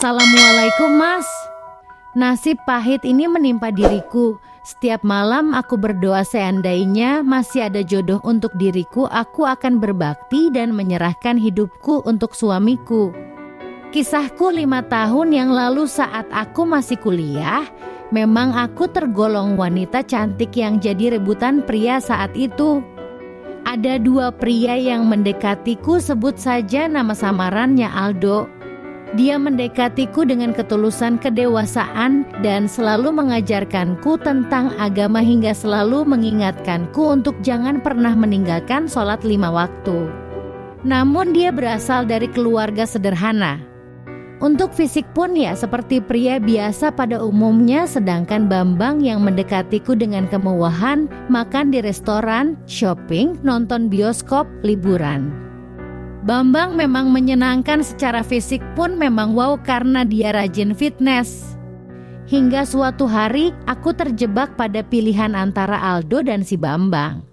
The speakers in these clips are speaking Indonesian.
Assalamualaikum, Mas. Nasib pahit ini menimpa diriku. Setiap malam aku berdoa seandainya masih ada jodoh untuk diriku, aku akan berbakti dan menyerahkan hidupku untuk suamiku. Kisahku 5 tahun yang lalu saat aku masih kuliah, memang aku tergolong wanita cantik yang jadi rebutan pria saat itu. Ada 2 pria yang mendekatiku, sebut saja nama samarannya Aldo. Dia mendekatiku dengan ketulusan kedewasaan dan selalu mengajarkanku tentang agama hingga selalu mengingatkanku untuk jangan pernah meninggalkan sholat 5 waktu. Namun dia berasal dari keluarga sederhana. Untuk fisik pun ya seperti pria biasa pada umumnya, sedangkan Bambang yang mendekatiku dengan kemewahan, makan di restoran, shopping, nonton bioskop, liburan. Bambang memang menyenangkan secara fisik pun memang wow karena dia rajin fitness. Hingga suatu hari aku terjebak pada pilihan antara Aldo dan si Bambang.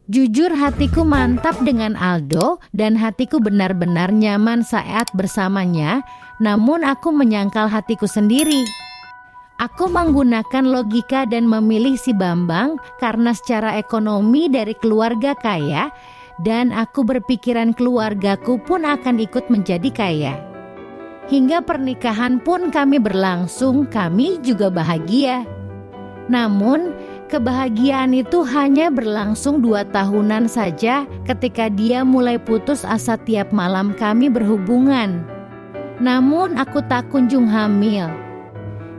Jujur hatiku mantap dengan Aldo dan hatiku benar-benar nyaman saat bersamanya, namun aku menyangkal hatiku sendiri. Aku menggunakan logika dan memilih si Bambang karena secara ekonomi dari keluarga kaya, dan aku berpikiran keluargaku pun akan ikut menjadi kaya. Hingga pernikahan pun kami berlangsung, kami juga bahagia. Namun kebahagiaan itu hanya berlangsung 2 tahunan saja ketika dia mulai putus asa tiap malam kami berhubungan. Namun aku tak kunjung hamil.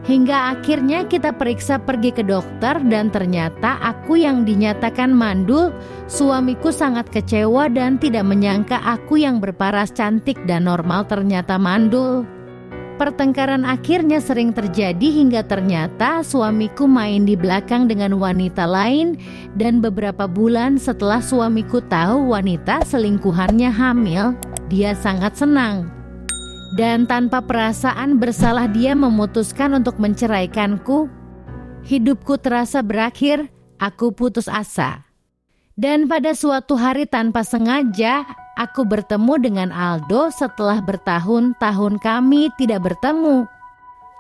Hingga akhirnya kita periksa pergi ke dokter dan ternyata aku yang dinyatakan mandul. Suamiku sangat kecewa dan tidak menyangka aku yang berparas cantik dan normal ternyata mandul. Pertengkaran akhirnya sering terjadi hingga ternyata suamiku main di belakang dengan wanita lain, dan beberapa bulan setelah suamiku tahu wanita selingkuhannya hamil, dia sangat senang. Dan tanpa perasaan bersalah dia memutuskan untuk menceraikanku. Hidupku terasa berakhir, aku putus asa. Dan pada suatu hari tanpa sengaja, aku bertemu dengan Aldo setelah bertahun-tahun kami tidak bertemu.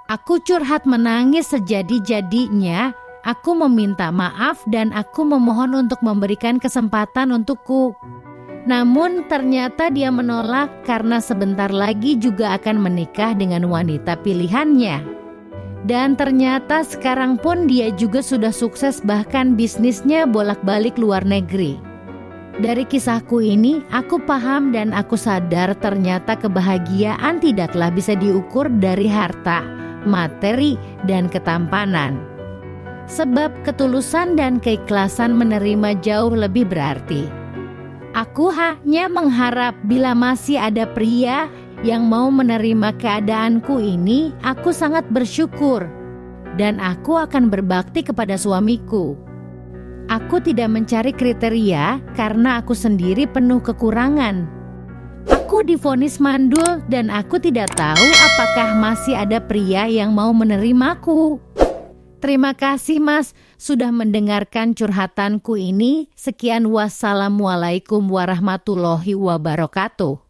Aku curhat menangis sejadi-jadinya, aku meminta maaf dan aku memohon untuk memberikan kesempatan untukku. Namun ternyata dia menolak karena sebentar lagi juga akan menikah dengan wanita pilihannya. Dan ternyata sekarang pun dia juga sudah sukses, bahkan bisnisnya bolak-balik luar negeri. Dari kisahku ini aku paham dan aku sadar ternyata kebahagiaan tidaklah bisa diukur dari harta, materi, dan ketampanan. Sebab ketulusan dan keikhlasan menerima jauh lebih berarti. Aku hanya mengharap bila masih ada pria yang mau menerima keadaanku ini, aku sangat bersyukur. Dan aku akan berbakti kepada suamiku. Aku tidak mencari kriteria karena aku sendiri penuh kekurangan. Aku divonis mandul dan aku tidak tahu apakah masih ada pria yang mau menerimaku. Terima kasih Mas sudah mendengarkan curhatanku ini. Sekian, wassalamualaikum warahmatullahi wabarakatuh.